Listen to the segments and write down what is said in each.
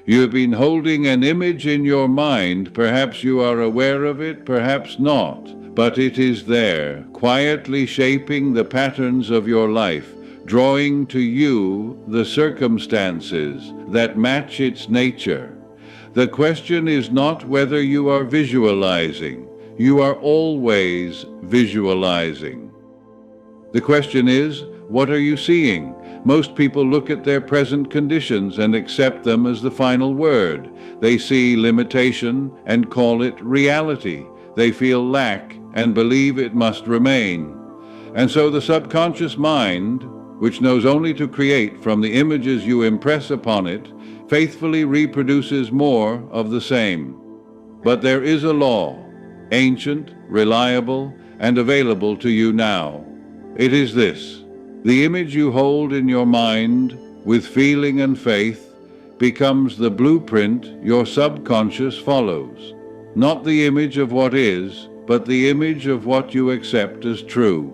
You have been holding an image in your mind. Perhaps you are aware of it, perhaps not, but it is there, quietly shaping the patterns of your life, drawing to you the circumstances that match its nature. The question is not whether you are visualizing. You are always visualizing. The question is, what are you seeing? Most people look at their present conditions and accept them as the final word. They see limitation and call it reality. They feel lack and believe it must remain. And so the subconscious mind, which knows only to create from the images you impress upon it, faithfully reproduces more of the same. But there is a law, ancient, reliable, and available to you now. It is this: the image you hold in your mind with feeling and faith becomes the blueprint your subconscious follows. Not the image of what is, but the image of what you accept as true.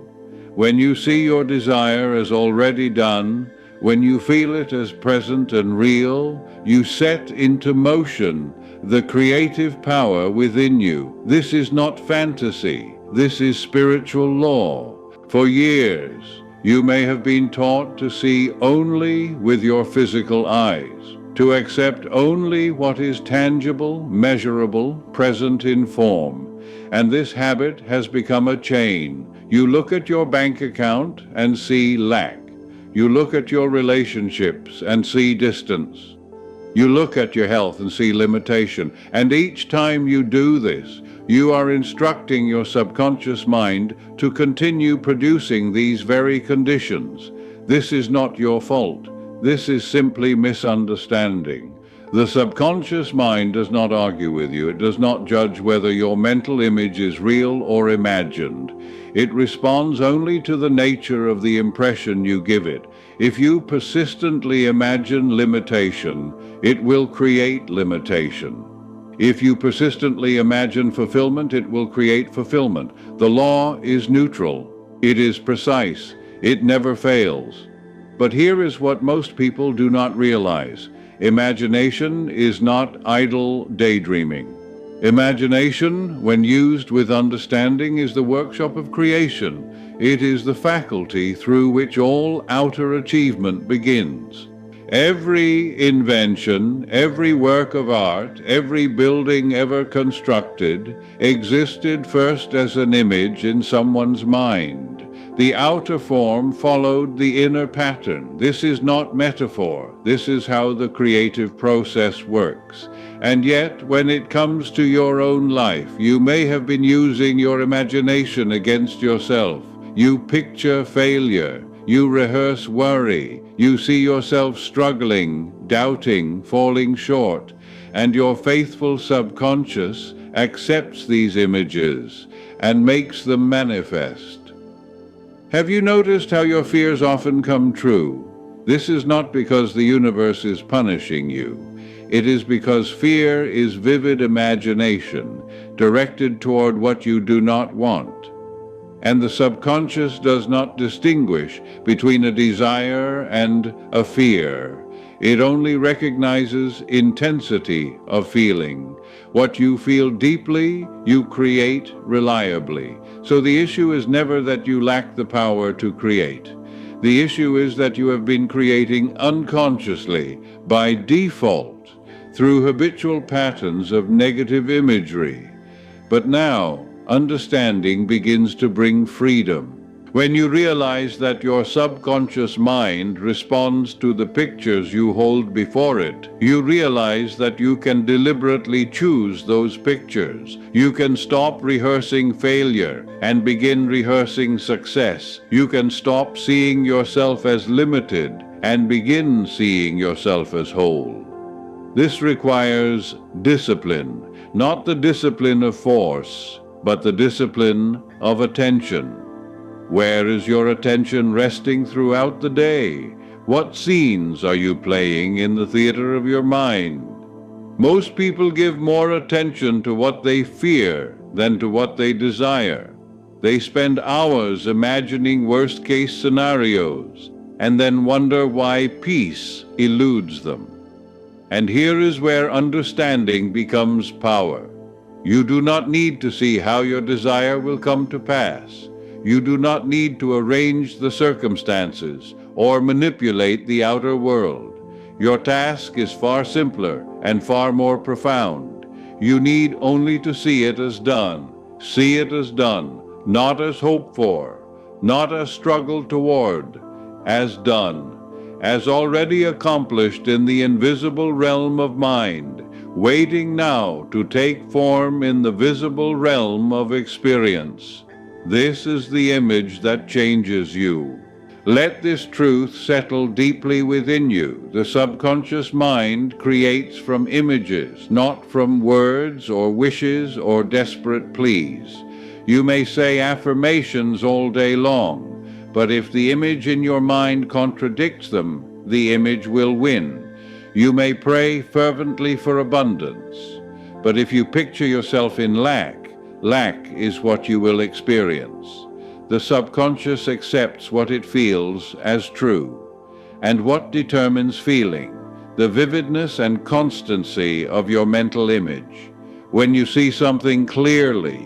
When you see your desire as already done, when you feel it as present and real, you set into motion the creative power within you. This is not fantasy. This is spiritual law. For years, you may have been taught to see only with your physical eyes, to accept only what is tangible, measurable, present in form. And this habit has become a chain. You look at your bank account and see lack. You look at your relationships and see distance. You look at your health and see limitation. And each time you do this, you are instructing your subconscious mind to continue producing these very conditions. This is not your fault. This is simply misunderstanding. The subconscious mind does not argue with you. It does not judge whether your mental image is real or imagined. It responds only to the nature of the impression you give it. If you persistently imagine limitation, it will create limitation. If you persistently imagine fulfillment, it will create fulfillment. The law is neutral. It is precise. It never fails. But here is what most people do not realize. Imagination is not idle daydreaming. Imagination, when used with understanding, is the workshop of creation. It is the faculty through which all outer achievement begins. Every invention, every work of art, every building ever constructed existed first as an image in someone's mind. The outer form followed the inner pattern. This is not metaphor. This is how the creative process works. And yet, when it comes to your own life, you may have been using your imagination against yourself. You picture failure. You rehearse worry. You see yourself struggling, doubting, falling short. And your faithful subconscious accepts these images and makes them manifest. Have you noticed how your fears often come true? This is not because the universe is punishing you. It is because fear is vivid imagination directed toward what you do not want. And the subconscious does not distinguish between a desire and a fear. It only recognizes intensity of feeling. What you feel deeply, you create reliably. So the issue is never that you lack the power to create. The issue is that you have been creating unconsciously, by default, through habitual patterns of negative imagery. But now, understanding begins to bring freedom. When you realize that your subconscious mind responds to the pictures you hold before it, you realize that you can deliberately choose those pictures. You can stop rehearsing failure and begin rehearsing success. You can stop seeing yourself as limited and begin seeing yourself as whole. This requires discipline, not the discipline of force, but the discipline of attention. Where is your attention resting throughout the day? What scenes are you playing in the theater of your mind? Most people give more attention to what they fear than to what they desire. They spend hours imagining worst-case scenarios and then wonder why peace eludes them. And here is where understanding becomes power. You do not need to see how your desire will come to pass. You do not need to arrange the circumstances or manipulate the outer world. Your task is far simpler and far more profound. You need only to see it as done. See it as done, not as hoped for, not as struggled toward, as done, as already accomplished in the invisible realm of mind, waiting now to take form in the visible realm of experience. This is the image that changes you. Let this truth settle deeply within you. The subconscious mind creates from images, not from words or wishes or desperate pleas. You may say affirmations all day long, but if the image in your mind contradicts them, the image will win. You may pray fervently for abundance, but if you picture yourself in lack, lack is what you will experience. The subconscious accepts what it feels as true. And what determines feeling? The vividness and constancy of your mental image. When you see something clearly,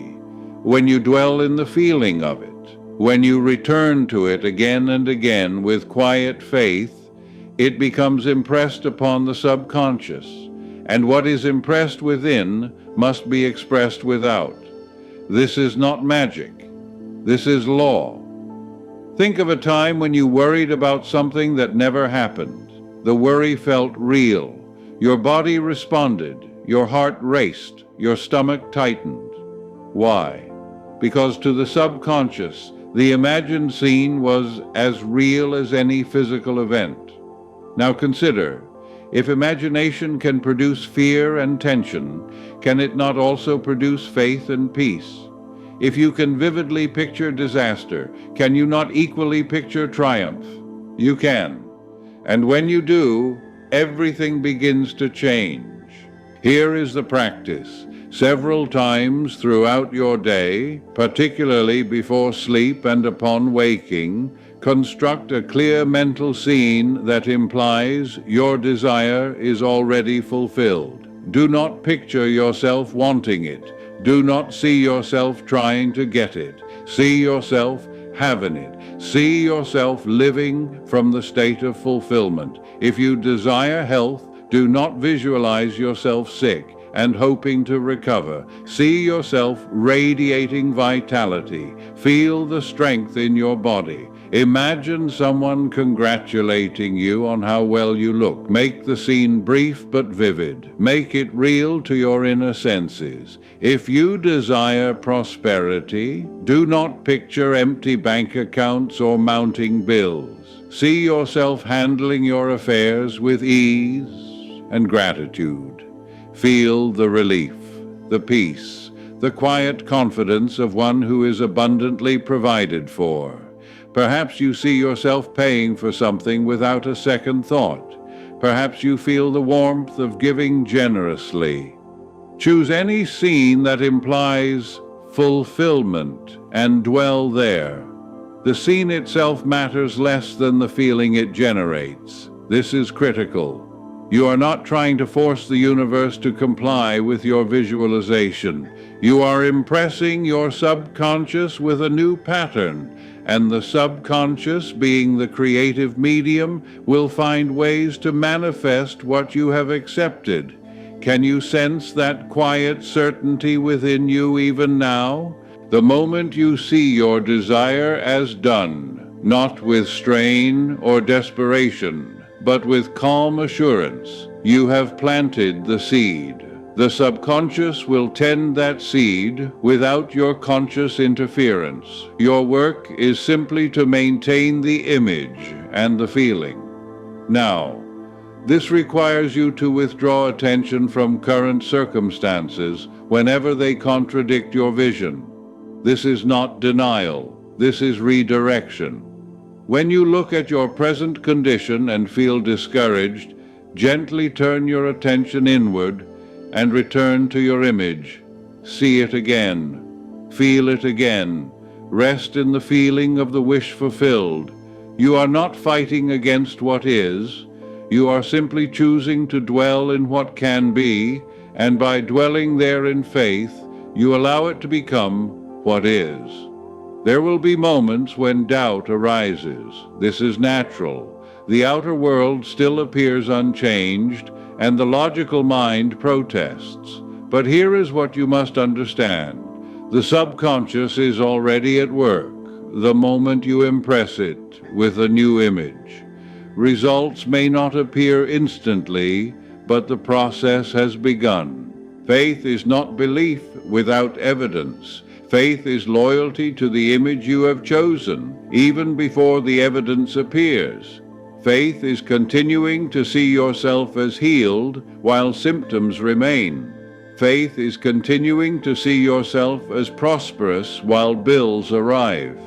when you dwell in the feeling of it, when you return to it again and again with quiet faith, it becomes impressed upon the subconscious, and what is impressed within must be expressed without. This is not magic. This is law. Think of a time when you worried about something that never happened. The worry felt real. Your body responded. Your heart raced. Your stomach tightened. Why? Because to the subconscious, the imagined scene was as real as any physical event. Now consider, if imagination can produce fear and tension, can it not also produce faith and peace? If you can vividly picture disaster, can you not equally picture triumph? You can. And when you do, everything begins to change. Here is the practice. Several times throughout your day, particularly before sleep and upon waking, construct a clear mental scene that implies your desire is already fulfilled. Do not picture yourself wanting it. Do not see yourself trying to get it. See yourself having it. See yourself living from the state of fulfillment. If you desire health, do not visualize yourself sick and hoping to recover. See yourself radiating vitality. Feel the strength in your body. Imagine someone congratulating you on how well you look. Make the scene brief but vivid. Make it real to your inner senses. If you desire prosperity, do not picture empty bank accounts or mounting bills. See yourself handling your affairs with ease and gratitude. Feel the relief, the peace, the quiet confidence of one who is abundantly provided for. Perhaps you see yourself paying for something without a second thought. Perhaps you feel the warmth of giving generously. Choose any scene that implies fulfillment and dwell there. The scene itself matters less than the feeling it generates. This is critical. You are not trying to force the universe to comply with your visualization. You are impressing your subconscious with a new pattern, and the subconscious, being the creative medium, will find ways to manifest what you have accepted. Can you sense that quiet certainty within you even now? The moment you see your desire as done, not with strain or desperation, but with calm assurance, you have planted the seed. The subconscious will tend that seed without your conscious interference. Your work is simply to maintain the image and the feeling. Now, this requires you to withdraw attention from current circumstances whenever they contradict your vision. This is not denial. This is redirection. When you look at your present condition and feel discouraged, gently turn your attention inward and return to your image. See it again. Feel it again. Rest in the feeling of the wish fulfilled. You are not fighting against what is. You are simply choosing to dwell in what can be, and by dwelling there in faith, you allow it to become what is. There will be moments when doubt arises. This is natural. The outer world still appears unchanged, and the logical mind protests. But here is what you must understand. The subconscious is already at work the moment you impress it with a new image. Results may not appear instantly, but the process has begun. Faith is not belief without evidence. Faith is loyalty to the image you have chosen, even before the evidence appears. Faith is continuing to see yourself as healed while symptoms remain. Faith is continuing to see yourself as prosperous while bills arrive.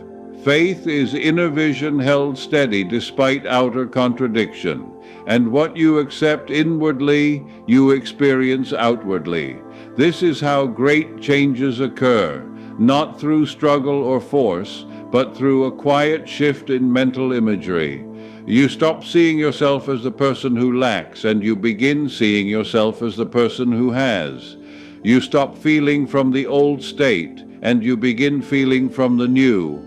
Faith is inner vision held steady despite outer contradiction, and what you accept inwardly, you experience outwardly. This is how great changes occur, not through struggle or force, but through a quiet shift in mental imagery. You stop seeing yourself as the person who lacks, and you begin seeing yourself as the person who has. You stop feeling from the old state, and you begin feeling from the new.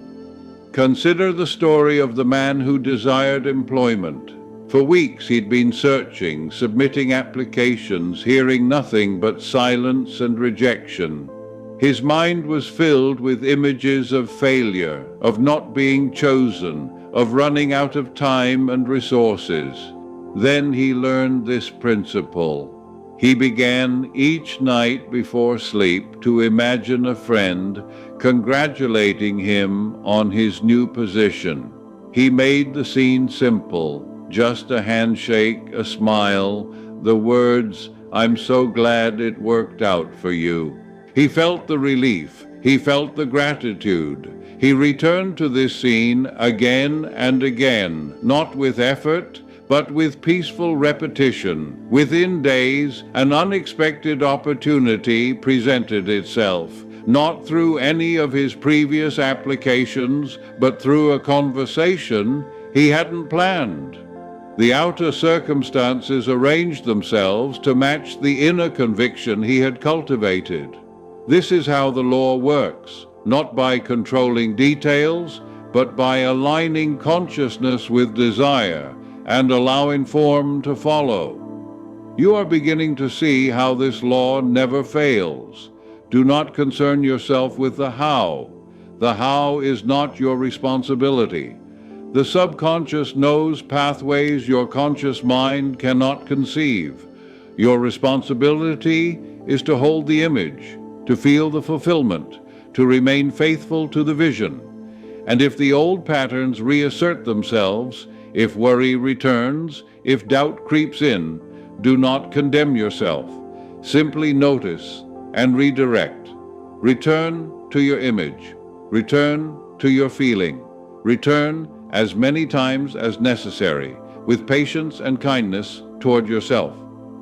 Consider the story of the man who desired employment. For weeks he'd been searching, submitting applications, hearing nothing but silence and rejection. His mind was filled with images of failure, of not being chosen, of running out of time and resources. Then he learned this principle. He began each night before sleep to imagine a friend congratulating him on his new position. He made the scene simple, just a handshake, a smile, the words, "I'm so glad it worked out for you." He felt the relief. He felt the gratitude. He returned to this scene again and again, not with effort, but with peaceful repetition. Within days, an unexpected opportunity presented itself, not through any of his previous applications, but through a conversation he hadn't planned. The outer circumstances arranged themselves to match the inner conviction he had cultivated. This is how the law works, not by controlling details, but by aligning consciousness with desire and allowing form to follow. You are beginning to see how this law never fails. Do not concern yourself with the how. The how is not your responsibility. The subconscious knows pathways your conscious mind cannot conceive. Your responsibility is to hold the image, to feel the fulfillment, to remain faithful to the vision. And if the old patterns reassert themselves, if worry returns, if doubt creeps in, do not condemn yourself. Simply notice and redirect. Return to your image. Return to your feeling. Return as many times as necessary, with patience and kindness toward yourself.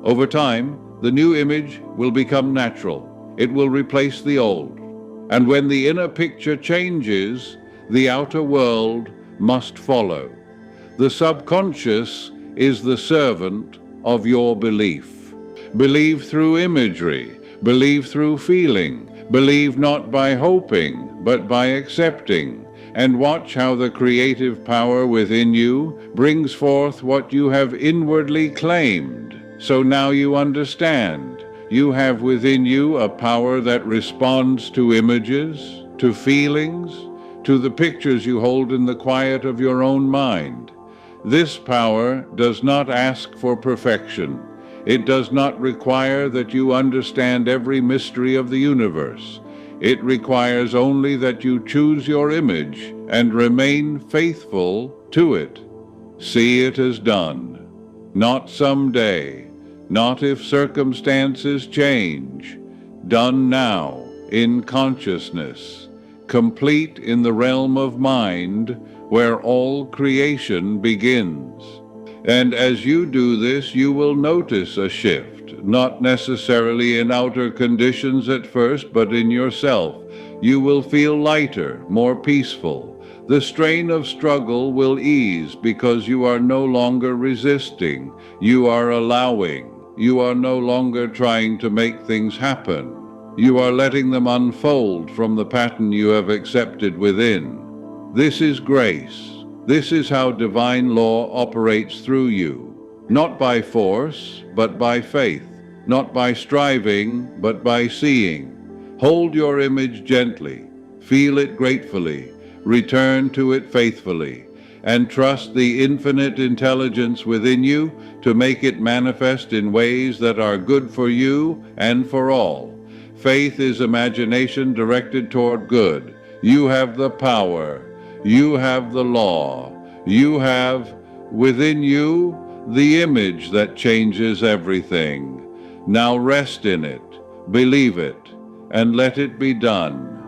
Over time, the new image will become natural. It will replace the old. And when the inner picture changes, the outer world must follow. The subconscious is the servant of your belief. Believe through imagery. Believe through feeling. Believe not by hoping, but by accepting. And watch how the creative power within you brings forth what you have inwardly claimed. So now you understand. You have within you a power that responds to images, to feelings, to the pictures you hold in the quiet of your own mind. This power does not ask for perfection. It does not require that you understand every mystery of the universe. It requires only that you choose your image and remain faithful to it. See it as done. Not someday, not if circumstances change. Done now, in consciousness, complete in the realm of mind, where all creation begins. And as you do this, you will notice a shift, not necessarily in outer conditions at first, but in yourself. You will feel lighter, more peaceful. The strain of struggle will ease because you are no longer resisting, you are allowing. You are no longer trying to make things happen. You are letting them unfold from the pattern you have accepted within. This is grace. This is how divine law operates through you. Not by force, but by faith. Not by striving, but by seeing. Hold your image gently. Feel it gratefully. Return to it faithfully. And trust the infinite intelligence within you to make it manifest in ways that are good for you and for all. Faith is imagination directed toward good. You have the power. You have the law. You have, within you, the image that changes everything. Now rest in it, believe it, and let it be done.